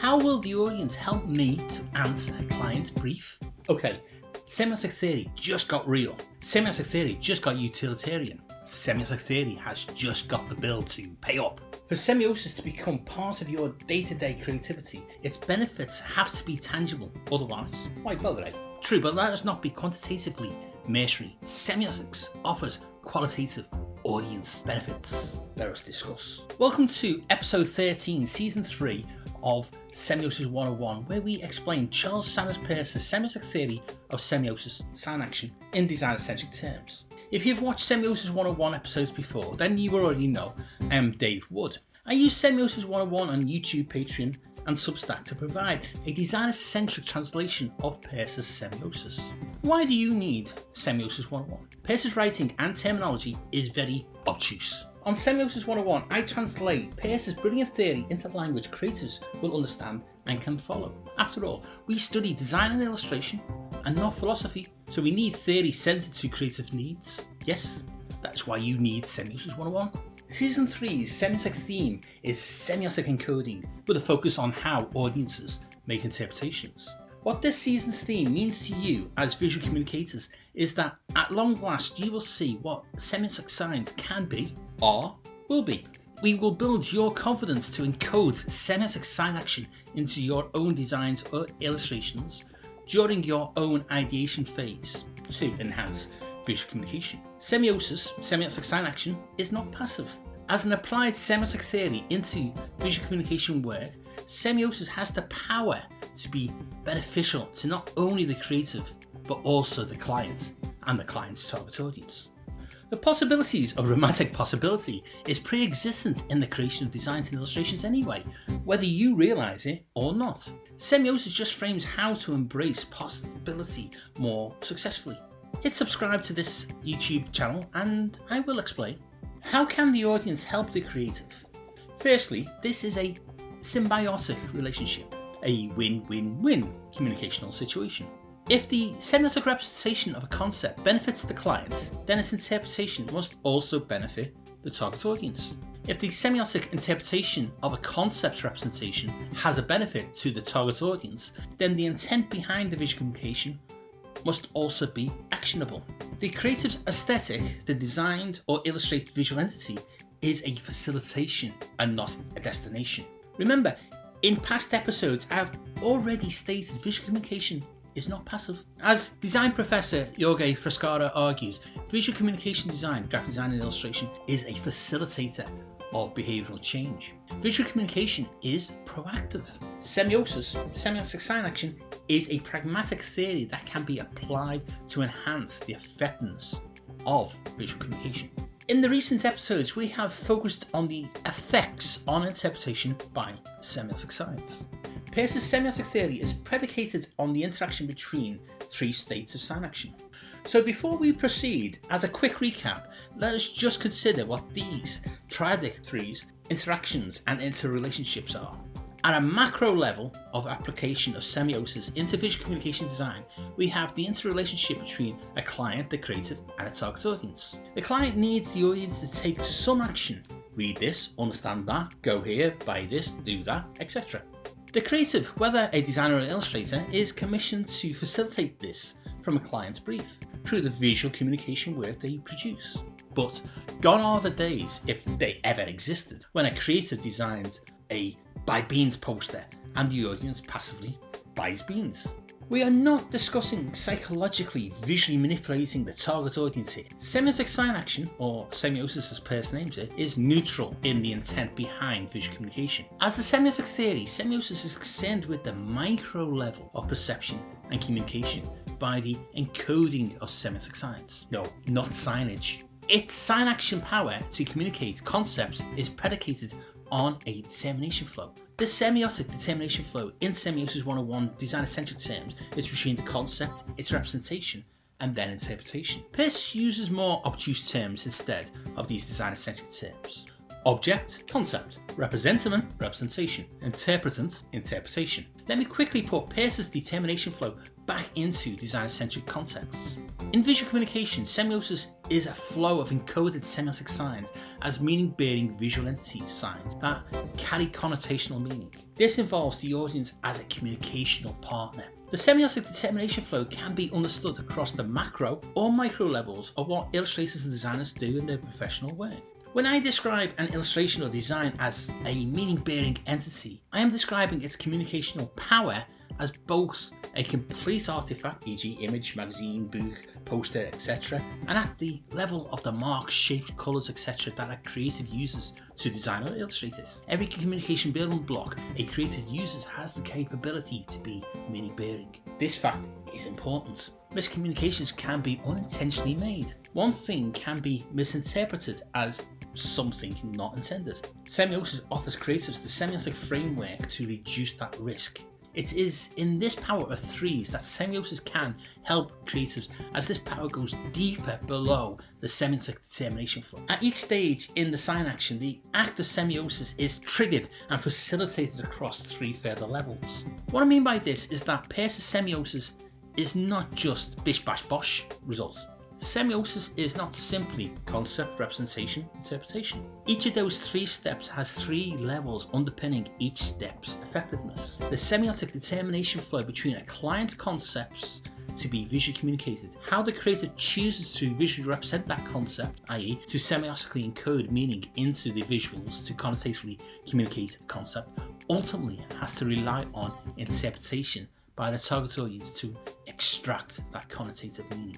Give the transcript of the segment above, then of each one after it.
How will the audience help me to answer a client's brief? Okay, semiotic theory just got real. Semiotic theory just got utilitarian. Semiotic theory has just got the bill to pay up. For semiosis to become part of your day-to-day creativity, its benefits have to be tangible, otherwise, why bother, eh? True, but let us not be quantitatively mercenary. Semiotics offers qualitative audience benefits. Let us discuss. Welcome to episode 13, season 3 of Semiosis 101, where we explain Charles Sanders Peirce's semiotic theory of semiosis, sign action, in design-centric terms. If you've watched Semiosis 101 episodes before, then you already know I'm Dave Wood. I use Semiosis 101 on YouTube, Patreon and Substack to provide a designer-centric translation of Peirce's semiosis. Why do you need Semiosis 101? Peirce's writing and terminology is very obtuse. On Semiosis 101, I translate Peirce's brilliant theory into language creators will understand and can follow. After all, we study design and illustration and not philosophy, so we need theory centered to creative needs. Yes, that's why you need Semiosis 101. Season 3's semiotic theme is semiotic encoding, with a focus on how audiences make interpretations. What this season's theme means to you as visual communicators is that at long last you will see what semiotic signs can be or will be. We will build your confidence to encode semiotic sign action into your own designs or illustrations during your own ideation phase to enhance visual communication. Semiosis, semiotic sign action, is not passive. As an applied semiotic theory into visual communication work, semiosis has the power to be beneficial to not only the creative, but also the client and the client's target audience. The possibilities of romantic possibility is pre-existent in the creation of designs and illustrations anyway, whether you realise it or not. Semiosis just frames how to embrace possibility more successfully. Hit subscribe to this YouTube channel and I will explain. How can the audience help the creative? Firstly, this is a symbiotic relationship, a win-win-win communicational situation. If the semiotic representation of a concept benefits the client, then its interpretation must also benefit the target audience. If the semiotic interpretation of a concept representation has a benefit to the target audience, then the intent behind the visual communication must also be actionable. The creative's aesthetic, the designed or illustrated visual entity, is a facilitation and not a destination. Remember, in past episodes I've already stated visual communication is not passive. As design professor Jorge Frascara argues, visual communication design, graphic design and illustration is a facilitator of behavioural change. Visual communication is proactive. Semiosis, semiotic sign action, is a pragmatic theory that can be applied to enhance the effectiveness of visual communication. In the recent episodes, we have focused on the effects on interpretation by semiotic signs. Peirce's semiotic theory is predicated on the interaction between three states of sign action. So before we proceed, as a quick recap, let us just consider what these triadic threes, interactions and interrelationships are. At a macro level of application of semiosis into visual communication design, we have the interrelationship between a client, the creative, and a target audience. The client needs the audience to take some action. Read this, understand that, go here, buy this, do that, etc. The creative, whether a designer or an illustrator, is commissioned to facilitate this from a client's brief through the visual communication work they produce. But gone are the days, if they ever existed, when a creative designs a buy beans poster and the audience passively buys beans. We are not discussing psychologically visually manipulating the target audience here. Semiotic sign action, or semiosis as Peirce names it, is neutral in the intent behind visual communication. As the semiotic theory, semiosis is concerned with the micro level of perception and communication by the encoding of semiotic signs. No, not signage. Its sign action power to communicate concepts is predicated on a determination flow. The semiotic determination flow in Semiosis 101 design-centric terms is between the concept, its representation, and then interpretation. Peirce uses more obtuse terms instead of these design-centric terms. Object, concept, representative, representation, interpretant, interpretation. Let me quickly put Peirce's determination flow back into design-centric contexts. In visual communication, semiosis is a flow of encoded semiotic signs as meaning-bearing visual entity signs that carry connotational meaning. This involves the audience as a communicational partner. The semiotic determination flow can be understood across the macro or micro levels of what illustrators and designers do in their professional work. When I describe an illustration or design as a meaning-bearing entity, I am describing its communicational power as both a complete artifact, e.g. image, magazine, book, poster, etc., and at the level of the marks, shapes, colours, etc. that a creative uses to design or illustrate it. Every communication building block a creative uses has the capability to be meaning-bearing. This fact is important. Miscommunications can be unintentionally made. One thing can be misinterpreted as something not intended. Semiosis offers creatives the semiotic framework to reduce that risk. It is in this power of threes that semiosis can help creatives, as this power goes deeper below the semiotic determination flow. At each stage in the sign action, the act of semiosis is triggered and facilitated across three further levels. What I mean by this is that Peirce's semiosis is not just bish bash bosh results. Semiosis is not simply concept, representation, interpretation. Each of those three steps has three levels underpinning each step's effectiveness. The semiotic determination flow between a client's concepts to be visually communicated, how the creator chooses to visually represent that concept, i.e. to semiotically encode meaning into the visuals to connotatively communicate a concept, ultimately has to rely on interpretation by the target audience to extract that connotative meaning.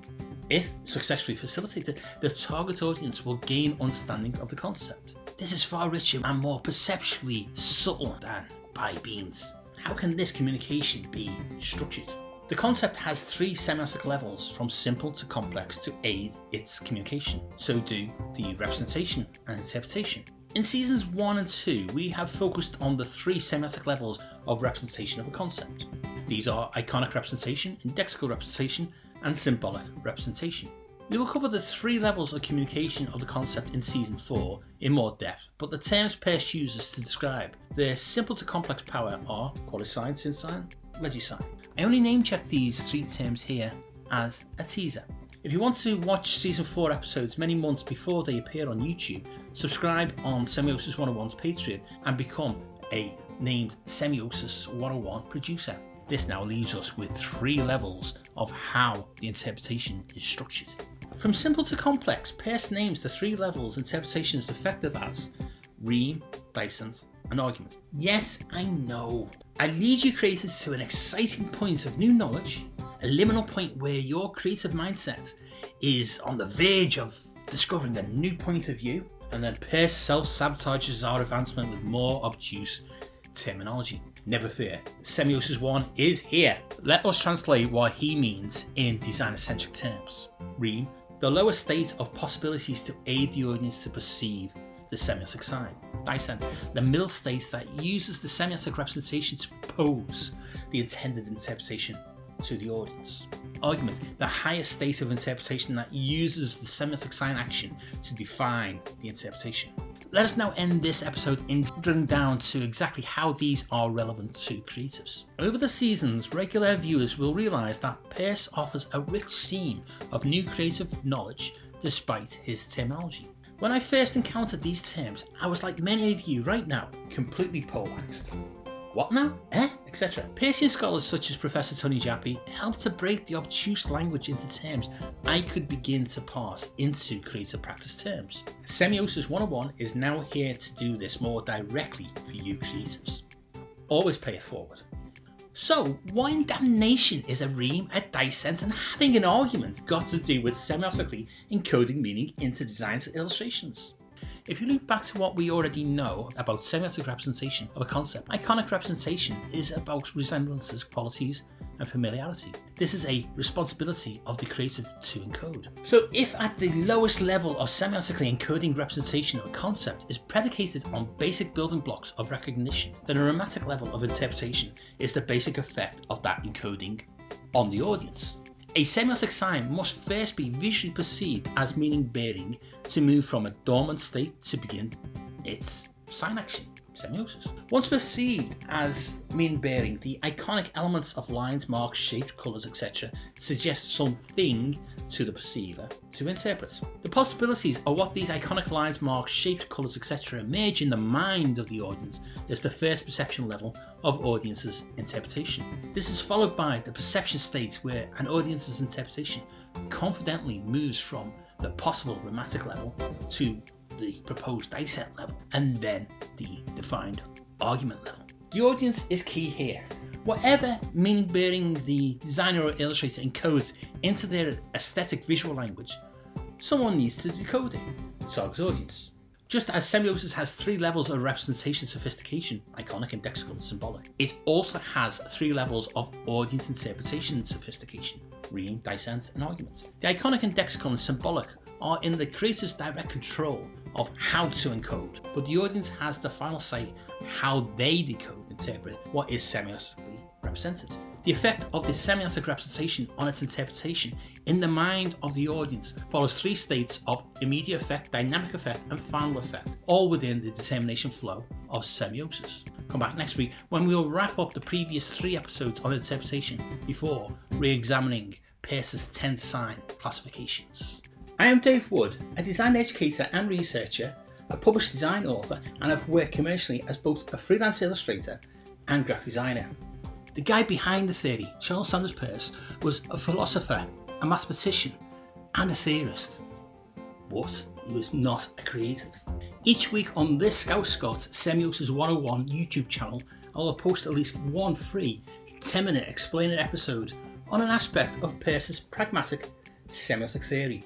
If successfully facilitated, the target audience will gain understanding of the concept. This is far richer and more perceptually subtle than by beans. How can this communication be structured? The concept has three semiotic levels, from simple to complex, to aid its communication. So do the representation and interpretation. In seasons 1 and 2, we have focused on the three semiotic levels of representation of a concept. These are iconic representation, indexical representation, and symbolic representation. We will cover the three levels of communication of the concept in season 4 in more depth, but the terms Peirce uses to describe their simple to complex power are quasi-sign, sin-sign, regi-sign. I only name check these three terms here as a teaser. If you want to watch season 4 episodes many months before they appear on YouTube, subscribe on Semiosis 101's Patreon and become a named Semiosis 101 producer. This now leaves us with three levels of how the interpretation is structured. From simple to complex, Peirce names the three levels interpretations effective as rhyme, dissent, and argument. Yes, I know. I lead you creators to an exciting point of new knowledge, a liminal point where your creative mindset is on the verge of discovering a new point of view, and then Peirce self-sabotages our advancement with more obtuse terminology. Never fear, Semiosis 1 is here. Let us translate what he means in designer-centric terms. Rhyme, the lower state of possibilities to aid the audience to perceive the semiotic sign. Dissent, the middle state that uses the semiotic representation to propose the intended interpretation to the audience. Argument, the higher state of interpretation that uses the semiotic sign action to define the interpretation. Let us now end this episode in drilling down to exactly how these are relevant to creatives. Over the seasons, regular viewers will realise that Peirce offers a rich seam of new creative knowledge despite his terminology. When I first encountered these terms, I was like many of you right now, completely poleaxed. What now? Etc. Peircean scholars such as Professor Tony Jappi helped to break the obtuse language into terms I could begin to parse into creative practice terms. Semiosis 101 is now here to do this more directly for you creatives. Always pay it forward. So, what in damnation is a rhyme, a dissent, and having an argument got to do with semiotically encoding meaning into designs and illustrations? If you look back to what we already know about semiotic representation of a concept, iconic representation is about resemblances, qualities, and familiarity. This is a responsibility of the creative to encode. So if at the lowest level of semiotically encoding representation of a concept is predicated on basic building blocks of recognition, then a romantic level of interpretation is the basic effect of that encoding on the audience. A semiotic sign must first be visually perceived as meaning bearing to move from a dormant state to begin its sign action. semiosis. Once perceived as meaning bearing, the iconic elements of lines, marks, shapes, colours, etc. suggest something to the perceiver to interpret. The possibilities of what these iconic lines, marks, shapes, colours, etc. emerge in the mind of the audience is the first perception level of audience's interpretation. This is followed by the perception state where an audience's interpretation confidently moves from the possible romantic level to the proposed dissent level, and then the defined argument level. The audience is key here. Whatever meaning bearing the designer or illustrator encodes into their aesthetic visual language, someone needs to decode it. Target audience. Just as semiosis has 3 levels of representation sophistication, iconic, indexical and symbolic, it also has 3 levels of audience interpretation sophistication, reading, dissent and argument. The iconic, indexical and symbolic are in the creator's direct control of how to encode, but the audience has the final say how they decode, interpret what is semiotically represented. The effect of this semiotic representation on its interpretation in the mind of the audience follows 3 states of immediate effect, dynamic effect and final effect, all within the determination flow of semiosis. Come back next week when we will wrap up the previous 3 episodes on interpretation before re-examining Peirce's 10 sign classifications. I am Dave Wood, a design educator and researcher, a published design author, and I've worked commercially as both a freelance illustrator and graphic designer. The guy behind the theory, Charles Sanders Peirce, was a philosopher, a mathematician, and a theorist. But he was not a creative. Each week on this Scouse-Scot Semiosis 101 YouTube channel, I will post at least one free 10-minute explainer episode on an aspect of Peirce's pragmatic semiotic theory.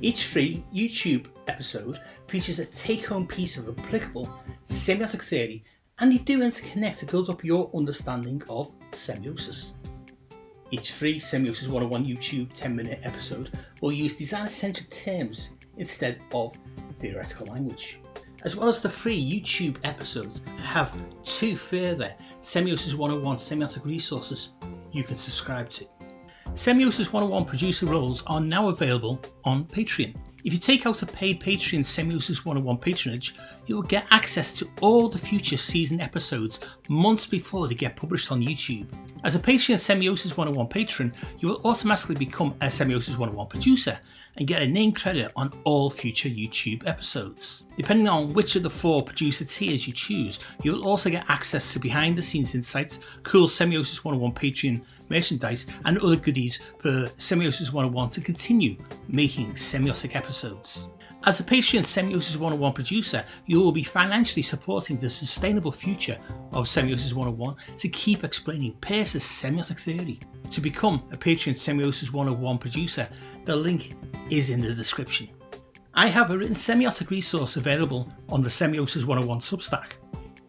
Each free YouTube episode features a take-home piece of applicable semiotic theory, and they do interconnect to build up your understanding of semiosis. Each free Semiosis 101 YouTube 10-minute episode will use design-centric terms instead of theoretical language. As well as the free YouTube episodes, I have 2 further Semiosis 101 semiotic resources you can subscribe to. Semiosis 101 producer roles are now available on Patreon. If you take out a paid Patreon Semiosis 101 patronage, you will get access to all the future season episodes months before they get published on YouTube. As a Patreon Semiosis 101 patron, you will automatically become a Semiosis 101 producer and get a name credit on all future YouTube episodes. Depending on which of the 4 producer tiers you choose, you will also get access to behind the scenes insights, cool Semiosis 101 Patreon merchandise and other goodies for Semiosis 101 to continue making semiotic episodes. As a Patreon Semiosis 101 producer, you will be financially supporting the sustainable future of Semiosis 101 to keep explaining Peirce's semiotic theory. To become a Patreon Semiosis 101 producer, the link is in the description. I have a written semiotic resource available on the Semiosis 101 Substack.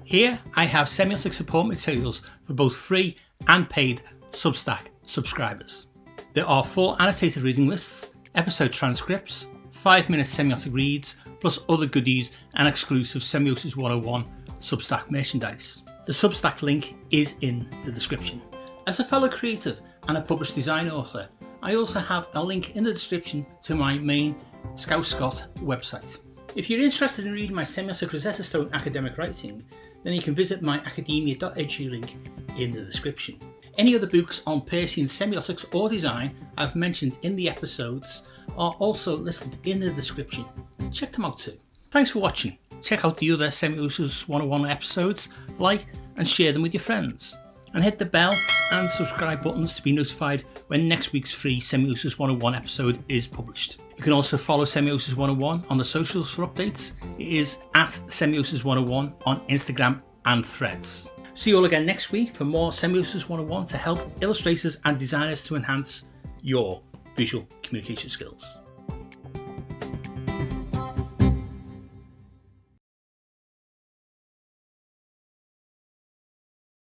Here I have semiotic support materials for both free and paid Substack subscribers. There are full annotated reading lists, episode transcripts, 5-minute semiotic reads, plus other goodies and exclusive Semiosis 101 Substack merchandise. The Substack link is in the description. As a fellow creative and a published design author, I also have a link in the description to my main Scouse-Scot website. If you're interested in reading my semiotic Rosetta Stone academic writing, then you can visit my academia.edu link in the description. Any other books on Peircean semiotics or design I've mentioned in the episodes are also listed in the description. Check them out too. Thanks for watching. Check out the other Semiosis 101 episodes, like and share them with your friends. And hit the bell and subscribe buttons to be notified when next week's free Semiosis 101 episode is published. You can also follow Semiosis 101 on the socials for updates. It is at Semiosis 101 on Instagram and Threads. See you all again next week for more Semiosis 101 to help illustrators and designers to enhance your visual communication skills.